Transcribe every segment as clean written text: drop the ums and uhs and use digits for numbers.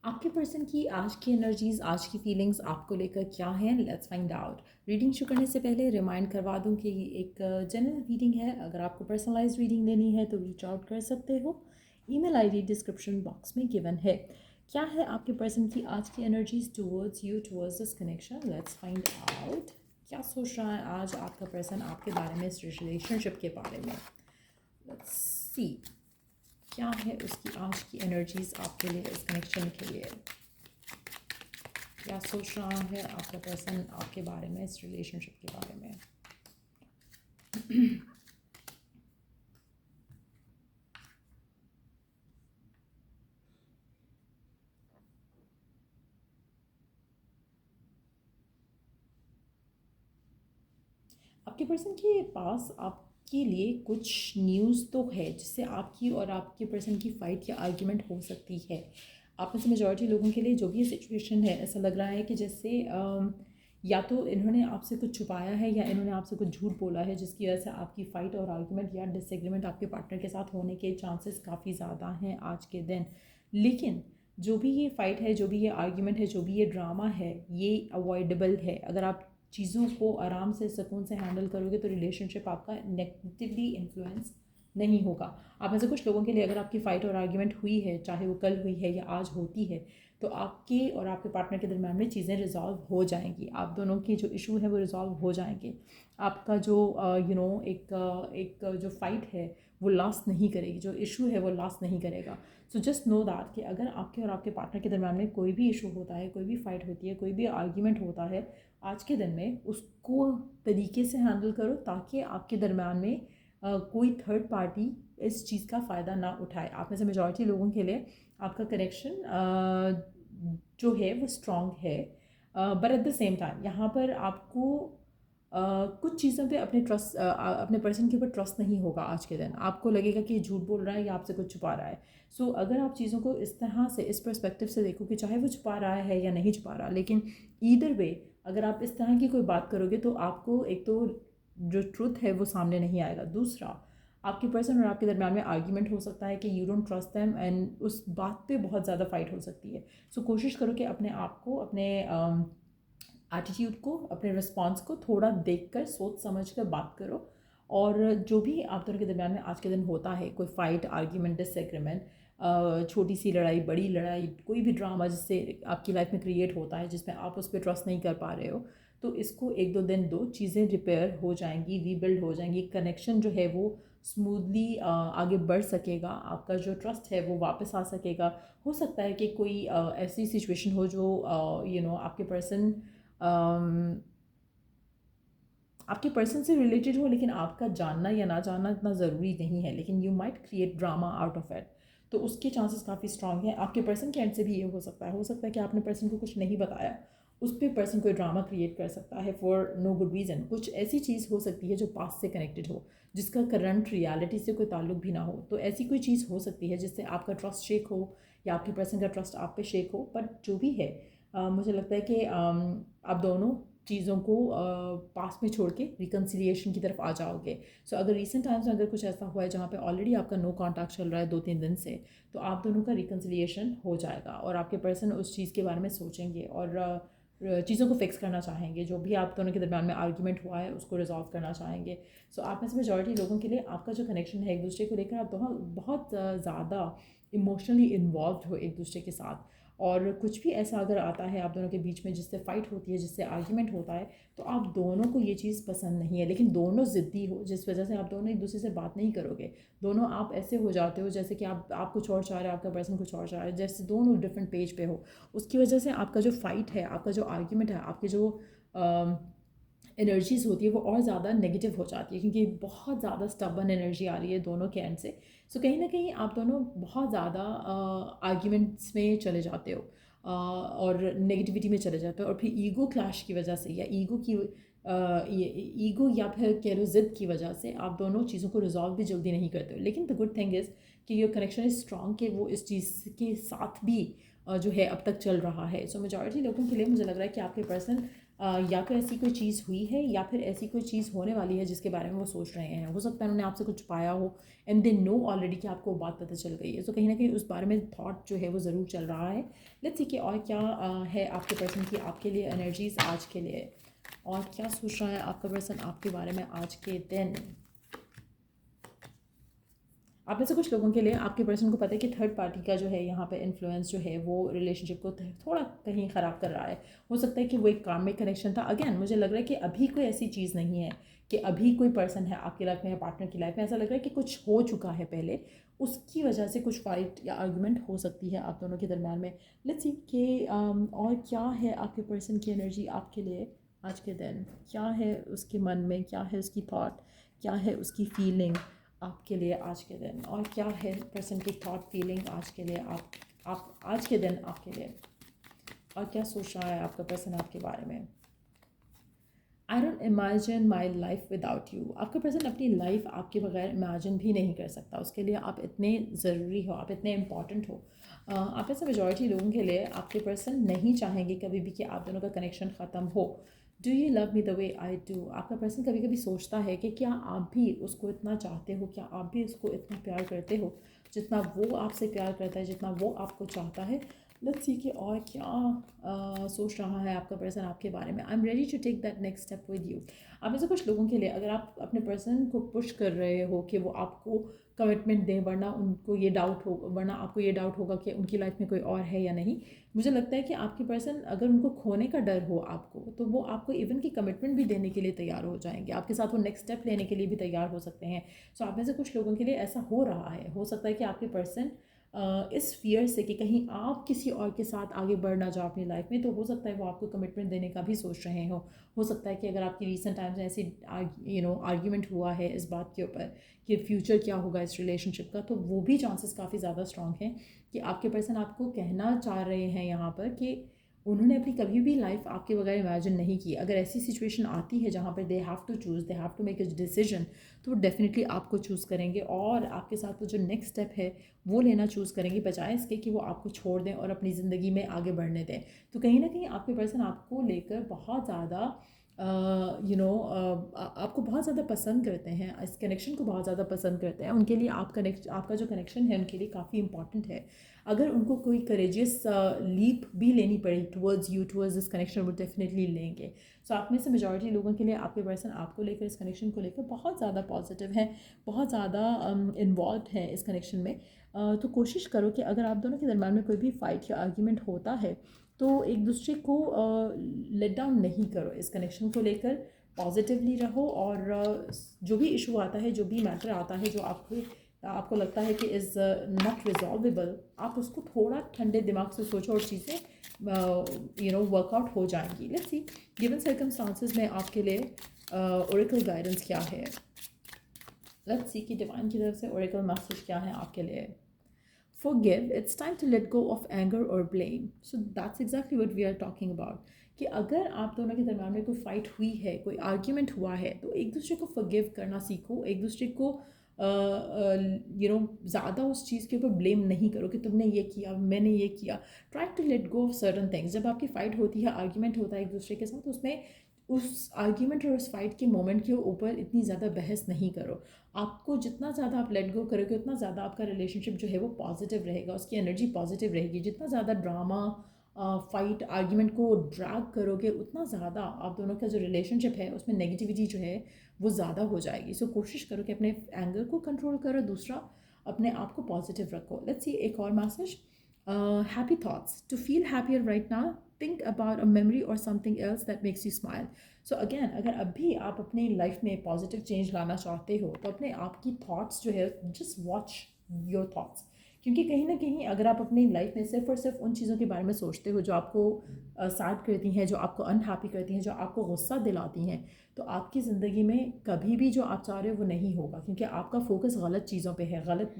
आपके पर्सन की आज की एनर्जीज़, आज की फीलिंग्स आपको लेकर क्या हैं, लेट्स फाइंड आउट। रीडिंग शुरू करने से पहले रिमाइंड करवा दूं कि ये एक जनरल रीडिंग है। अगर आपको पर्सनलाइज रीडिंग लेनी है तो रीच आउट कर सकते हो। ईमेल आईडी डिस्क्रिप्शन बॉक्स में गिवन है। क्या है आपके पर्सन की आज की energies towards you, towards this connection, let's find out. क्या सोच रहा है आज आपका पर्सन आपके बारे में, इस रिलेशनशिप के बारे में। लेट्स सी क्या है उसकी आज की एनर्जीज आपके लिए, इस कनेक्शन के लिए। क्या सोच रहा है आपका पर्सन आपके बारे में, इस रिलेशनशिप के बारे में। आपके पर्सन के पास आपके लिए कुछ न्यूज़ तो है जिससे आपकी और आपके पर्सन की फ़ाइट या आर्ग्यूमेंट हो सकती है। आप में से मेजॉरिटी लोगों के लिए जो भी ये सिचुएशन है, ऐसा लग रहा है कि जैसे या तो इन्होंने आपसे कुछ छुपाया है या इन्होंने आपसे कुछ झूठ बोला है, जिसकी वजह से आपकी फ़ाइट और आर्ग्यूमेंट या डिसएग्रीमेंट आपके पार्टनर के साथ होने के चांसेस काफ़ी ज़्यादा हैं आज के दिन। लेकिन जो भी ये फ़ाइट है, जो भी ये आर्ग्यूमेंट है, जो भी ये ड्रामा है, ये अवॉइडेबल है। अगर आप चीज़ों को आराम से सुकून से हैंडल करोगे तो रिलेशनशिप आपका नेगेटिवली इन्फ्लुएंस नहीं होगा। आप में से कुछ लोगों के लिए अगर आपकी फ़ाइट और आर्ग्यूमेंट हुई है, चाहे वो कल हुई है या आज होती है, तो आपके और आपके पार्टनर के दरम्यान में चीज़ें रिजॉल्व हो जाएंगी। आप दोनों की जो इशू है वो रिजॉल्व हो जाएंगे। आपका जो एक जो फ़ाइट है वो लास्ट नहीं करेगी, जो इशू है वो लास्ट नहीं करेगा। सो जस्ट नो दैट कि अगर आपके और आपके पार्टनर के दरम्यान में कोई भी इशू होता है, कोई भी फ़ाइट होती है, कोई भी आर्ग्यूमेंट होता है आज के दिन में, उसको तरीके से हैंडल करो ताकि आपके दरम्यान में कोई थर्ड पार्टी इस चीज़ का फ़ायदा ना उठाए। आप में से मेजॉरिटी लोगों के लिए आपका कनेक्शन जो है वो स्ट्रॉन्ग है, but at the same time यहाँ पर आपको कुछ चीज़ों पे अपने पर्सन के ऊपर ट्रस्ट नहीं होगा। आज के दिन आपको लगेगा कि ये झूठ बोल रहा है या आपसे कुछ छुपा रहा है। सो अगर आप चीज़ों को इस तरह से, इस पर्सपेक्टिव से देखो कि चाहे वो छुपा रहा है या नहीं छुपा रहा, लेकिन ईदर वे अगर आप इस तरह की कोई बात करोगे तो आपको एक तो जो ट्रुथ है वो सामने नहीं आएगा। दूसरा, आपके पर्सन और आपके दरम्यान में आर्ग्यूमेंट हो सकता है कि you don't trust them, and उस बात पे बहुत ज़्यादा फाइट हो सकती है। सो कोशिश करो कि अपने आप को, अपने एटीट्यूड को, अपने रिस्पॉन्स को थोड़ा देखकर, सोच समझ कर बात करो। और जो भी आप दोनों के दरम्यान में आज के दिन होता है, कोई फाइट, आर्ग्यूमेंट, डिसएग्रीमेंट, छोटी सी लड़ाई, बड़ी लड़ाई, कोई भी ड्रामा जिससे आपकी लाइफ में क्रिएट होता है, जिसमें आप उस पर ट्रस्ट नहीं कर पा रहे हो, तो इसको एक दो दिन दो, चीज़ें रिपेयर हो जाएंगी, रीबिल्ड हो जाएंगी। कनेक्शन जो है वो स्मूथली आगे बढ़ सकेगा। आपका जो ट्रस्ट है वो वापस आ सकेगा। हो सकता है कि कोई ऐसी सिचुएशन हो जो आपके पर्सन आपके पर्सन से रिलेटेड हो, लेकिन आपका जानना या ना जानना इतना ज़रूरी नहीं है, लेकिन you might create drama out of it. तो उसके चांसेस काफ़ी स्ट्रांग हैं। आपके पर्सन के एंड से भी ये हो सकता है कि आपने पर्सन को कुछ नहीं बताया, उस पर पर्सन कोई ड्रामा क्रिएट कर सकता है फॉर नो गुड रीज़न। कुछ ऐसी चीज़ हो सकती है जो पास्ट से कनेक्टेड हो, जिसका करंट रियलिटी से कोई ताल्लुक भी ना हो। तो ऐसी कोई चीज़ हो सकती है जिससे आपका ट्रस्ट शेक हो या आपके पर्सन का ट्रस्ट आप पे शेक हो। बट जो भी है, मुझे लगता है कि आप दोनों चीज़ों को पास में छोड़ के रिकन्सिलिएशन की तरफ आ जाओगे। सो अगर रिसेंट टाइम्स में अगर कुछ ऐसा हुआ है जहाँ पे ऑलरेडी आपका नो कॉन्टैक्ट चल रहा है 2-3 दिन से, तो आप दोनों का रिकन्सिलिएशन हो जाएगा और आपके पर्सन उस चीज़ के बारे में सोचेंगे और चीज़ों को फिक्स करना चाहेंगे। जो भी आप दोनों के दरम्यान में आर्ग्यूमेंट हुआ है उसको रिजॉल्व करना चाहेंगे। सो आप में से मेजॉरिटी लोगों के लिए आपका जो कनेक्शन है एक दूसरे को लेकर, आप बहुत बहुत ज़्यादा इमोशनली इन्वॉल्व हो एक दूसरे के साथ। और कुछ भी ऐसा अगर आता है आप दोनों के बीच में जिससे फ़ाइट होती है, जिससे आर्ग्यूमेंट होता है, तो आप दोनों को ये चीज़ पसंद नहीं है, लेकिन दोनों ज़िद्दी हो, जिस वजह से आप दोनों एक दूसरे से बात नहीं करोगे। दोनों आप ऐसे हो जाते हो जैसे कि आप कुछ और चाह रहे हो, आपका पर्सन कुछ और चाह रहा है, जैसे दोनों डिफरेंट पेज पे हो। उसकी वजह से आपका जो फ़ाइट है, आपका जो आर्ग्यूमेंट है, आपके जो एनर्जीज़ होती है वो और ज़्यादा नेगेटिव हो जाती है, क्योंकि बहुत ज़्यादा स्टबन एनर्जी आ रही है दोनों के एंड से। सो कहीं ना कहीं आप दोनों बहुत ज़्यादा आर्ग्यूमेंट्स में चले जाते हो और नेगेटिविटी में चले जाते हो, और फिर ईगो क्लैश की वजह से या ईगो या फिर कह लो ज़िद की वजह से आप दोनों चीज़ों को रिजॉल्व भी जल्दी नहीं करते हो। लेकिन द गुड थिंग इज़ कि योर कनेक्शन इज़ स्ट्रॉन्ग, कि वो इस चीज़ के साथ भी जो है अब तक चल रहा है। सो मेजॉरिटी लोगों के लिए मुझे लग रहा है कि आपके पर्सन या तो ऐसी कोई चीज़ हुई है या फिर ऐसी कोई चीज़ होने वाली है जिसके बारे में वो सोच रहे हैं। हो सकता है उन्होंने आपसे कुछ पाया हो एंड दे नो ऑलरेडी कि आपको वो बात पता चल गई है। तो कहीं ना कहीं उस बारे में थॉट जो है वो ज़रूर चल रहा है। लेट्स सी कि और क्या है आपके पर्सन की आपके लिए एनर्जीज आज के लिए, और क्या सोच रहा है आपका पर्सन आपके बारे में आज के दिन। आप में से कुछ लोगों के लिए आपके पर्सन को पता है कि थर्ड पार्टी का जो है यहाँ पे इन्फ्लुएंस जो है वो रिलेशनशिप को थोड़ा कहीं ख़राब कर रहा है। हो सकता है कि वो एक कार्मिक कनेक्शन था। अगेन मुझे लग रहा है कि अभी कोई ऐसी चीज़ नहीं है कि अभी कोई पर्सन है आपकी लाइफ में या पार्टनर की लाइफ में, ऐसा लग रहा है कि कुछ हो चुका है पहले, उसकी वजह से कुछ फाइट या आर्गूमेंट हो सकती है आप दोनों के दरम्यान में। लेट्स सी कि और क्या है आपके पर्सन की एनर्जी आपके लिए आज के दिन, क्या है उसके मन में, क्या है उसकी थॉट, क्या है उसकी फीलिंग आपके लिए आज के दिन, और क्या है पर्सन की थॉट फीलिंग आज के लिए आप आज के दिन आपके लिए, और क्या सोच रहा है आपका पर्सन आपके बारे में। I don't imagine my life without you. आपका पर्सन अपनी लाइफ आपके बगैर इमेजिन भी नहीं कर सकता। उसके लिए आप इतने ज़रूरी हो, आप इतने इम्पॉर्टेंट हो। आप ऐसे मेजॉरिटी लोगों के लिए आपके पर्सन नहीं चाहेंगे कभी भी कि आप दोनों का कनेक्शन ख़त्म हो। Do you love me the way I do. आपका पर्सन कभी कभी सोचता है कि क्या आप भी उसको इतना चाहते हो, क्या आप भी उसको इतना प्यार करते हो जितना वो आपसे प्यार करता है, जितना वो आपको चाहता है। लेट्स सी कि और क्या सोच रहा है आपका पर्सन आपके बारे में। I am ready to take that next step with you. आप में से कुछ लोगों के लिए अगर आप अपने पर्सन को पुश कर रहे हो कि वो आपको कमिटमेंट दें, वरना उनको ये डाउट हो, वरना आपको ये डाउट होगा कि उनकी लाइफ में कोई और है या नहीं। मुझे लगता है कि आपके पर्सन अगर उनको खोने का डर हो आपको, तो वो आपको इवन की कमिटमेंट भी देने के लिए तैयार हो जाएंगे, आपके साथ वो नेक्स्ट स्टेप लेने के लिए भी तैयार हो सकते हैं। सो आप में से कुछ लोगों के लिए ऐसा हो रहा है। हो सकता है कि आपके पर्सन इस फियर से कि कहीं आप किसी और के साथ आगे बढ़ ना जाओ अपनी लाइफ में, तो हो सकता है वो आपको कमिटमेंट देने का भी सोच रहे हो सकता है कि अगर आपकी रिसेंट टाइम्स में ऐसी आर्ग्यूमेंट हुआ है इस बात के ऊपर कि फ्यूचर क्या होगा इस रिलेशनशिप का, तो वो भी चांसेस काफ़ी ज़्यादा स्ट्रॉन्ग हैं कि आपके पर्सन आपको कहना चाह रहे हैं यहाँ पर कि उन्होंने अपनी कभी भी लाइफ आपके बगैर इमेजिन नहीं की। अगर ऐसी सिचुएशन आती है जहाँ पर they have to choose, they have to make a decision, तो वो डेफिनेटली आपको चूज़ करेंगे और आपके साथ वो जो नेक्स्ट स्टेप है वो लेना चूज़ करेंगे, बजाय इसके कि वो आपको छोड़ दें और अपनी ज़िंदगी में आगे बढ़ने दें। तो कहीं ना कहीं आपके पर्सन आपको लेकर बहुत ज़्यादा आपको बहुत ज़्यादा पसंद करते हैं, इस कनेक्शन को बहुत ज़्यादा पसंद करते हैं। उनके लिए आपका जो कनेक्शन है उनके लिए काफ़ी इंपॉर्टेंट है। अगर उनको कोई करेजियस लीप भी लेनी पड़ी टुवर्ड्स दिस कनेक्शन, वो डेफिनेटली लेंगे। सो आप में से मेजॉरिटी लोगों के लिए आपके पर्सन आपको लेकर, इस कनेक्शन को लेकर बहुत ज़्यादा पॉजिटिव है, बहुत ज़्यादा इन्वॉल्व है इस कनेक्शन में। तो कोशिश करो कि अगर आप दोनों के दरम्यान में कोई भी फ़ाइट या आर्ग्यूमेंट होता है तो एक दूसरे को लेट डाउन नहीं करो, इस कनेक्शन को लेकर पॉजिटिवली रहो। और जो भी इशू आता है, जो भी मैटर आता है जो आपको लगता है कि इज़ नॉट रिजॉल्वेबल, आप उसको थोड़ा ठंडे दिमाग से सोचो और चीज़ें वर्कआउट हो जाएंगी। लेट्स सी गिवन सर्कमस्टांसेस में आपके लिए ओरेकल गाइडेंस क्या है। लेट्स सी कि डिवाइन की तरफ से ओरेकल मैसेज क्या है आपके लिए। Forgive, it's time to let go of anger or blame. So that's exactly what we are talking about. कि अगर आप दोनों के दरम्यान में कोई फाइट हुई है, कोई आर्ग्यूमेंट हुआ है, तो एक दूसरे को फॉरगिव करना सीखो। एक दूसरे को ज़्यादा उस चीज़ के ऊपर ब्लेम नहीं करो कि तुमने ये किया, मैंने ये किया। Try to let go of certain things. जब आपकी फ़ाइट होती है, आर्ग्यूमेंट होता है एक दूसरे के साथ, उसमें उस आर्ग्यूमेंट और उस फाइट के मोमेंट के ऊपर इतनी ज़्यादा बहस नहीं करो। आपको जितना ज़्यादा आप लेट गो करोगे उतना ज़्यादा आपका रिलेशनशिप जो है वो पॉजिटिव रहेगा, उसकी एनर्जी पॉजिटिव रहेगी। जितना ज़्यादा ड्रामा, फाइट, आर्ग्यूमेंट को ड्रैग करोगे उतना ज़्यादा आप दोनों का जो रिलेशनशिप है उसमें नेगेटिविटी जो है वो ज़्यादा हो जाएगी। सो कोशिश करो कि अपने एंगर को कंट्रोल करो, दूसरा अपने आप को पॉजिटिव रखो। लेट्स सी एक और message. Happy thoughts to feel happier right now, think about a memory और something else that makes you smile. So again, अगर अभी आप अपनी लाइफ में पॉजिटिव चेंज लाना चाहते हो तो अपने आप की थॉट्स जो है, जस्ट वॉच योर थॉट्स। क्योंकि कहीं ना कहीं अगर आप अपनी लाइफ में सिर्फ और सिर्फ उन चीज़ों के बारे में सोचते हो जो आपको सैड करती हैं, जो आपको अनहैप्पी करती हैं, जो आपको गुस्सा दिलाती हैं, तो आपकी ज़िंदगी में कभी भी जो आप चाह रहे हो वो नहीं होगा, क्योंकि आपका फोकस गलत चीज़ों पे है, गलत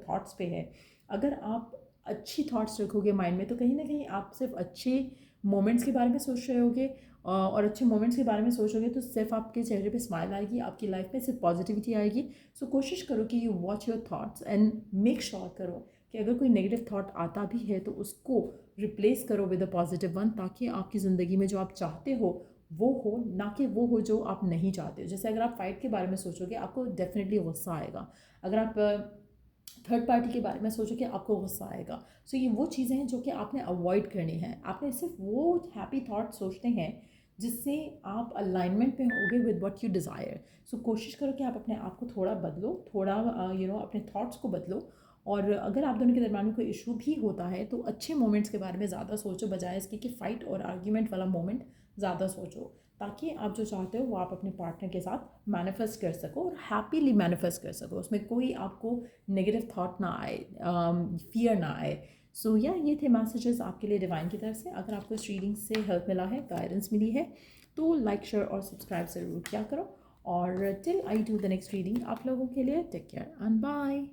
थॉट्स पे है। अगर आप अच्छी थॉट्स रखोगे माइंड में, तो कहीं ना कहीं आप सिर्फ अच्छे मोमेंट्स के बारे में सोच रहे होगे, और अच्छे मोमेंट्स के बारे में सोचोगे तो सिर्फ आपके चेहरे पे स्माइल आएगी, आपकी लाइफ में सिर्फ पॉजिटिविटी आएगी। सो कोशिश करो कि you watch your thoughts and make sure करो कि अगर कोई नेगेटिव थॉट आता भी है तो उसको रिप्लेस करो विद अ पॉजिटिव वन, ताकि आपकी ज़िंदगी में जो आप चाहते हो वो हो, ना कि वो हो जो आप नहीं चाहते हो। जैसे अगर आप फ़ाइट के बारे में सोचोगे आपको डेफिनेटली गुस्सा आएगा, अगर आप थर्ड पार्टी के बारे में सोचोगे आपको गुस्सा आएगा। सो ये वो चीज़ें हैं जो कि आपने अवॉइड करनी है। आपने सिर्फ वो हैप्पी थाट सोचते हैं जिससे आप अलाइनमेंट में होगे विद व्हाट यू डिज़ायर। सो कोशिश करो कि आप अपने आप को थोड़ा बदलो, थोड़ा अपने थॉट्स को बदलो। और अगर आप दोनों के दरमियान में कोई इशू भी होता है तो अच्छे मोमेंट्स के बारे में ज़्यादा सोचो, बजाय इसके कि फ़ाइट और आर्ग्यूमेंट वाला मोमेंट ज़्यादा सोचो, ताकि आप जो चाहते हो वो आप अपने पार्टनर के साथ मैनिफेस्ट कर सको और हैप्पीली मैनिफेस्ट कर सको। उसमें कोई आपको नेगेटिव थॉट ना आए, फियर ना आए। सो या ये थे मैसेजेस आपके लिए डिवाइन की तरफ से। अगर आपको इस रीडिंग से हेल्प मिला है, गाइडेंस मिली है, तो लाइक शेयर और सब्सक्राइब ज़रूर किया करो। और till I do the next reading, आप लोगों के लिए टेक केयर एंड बाय।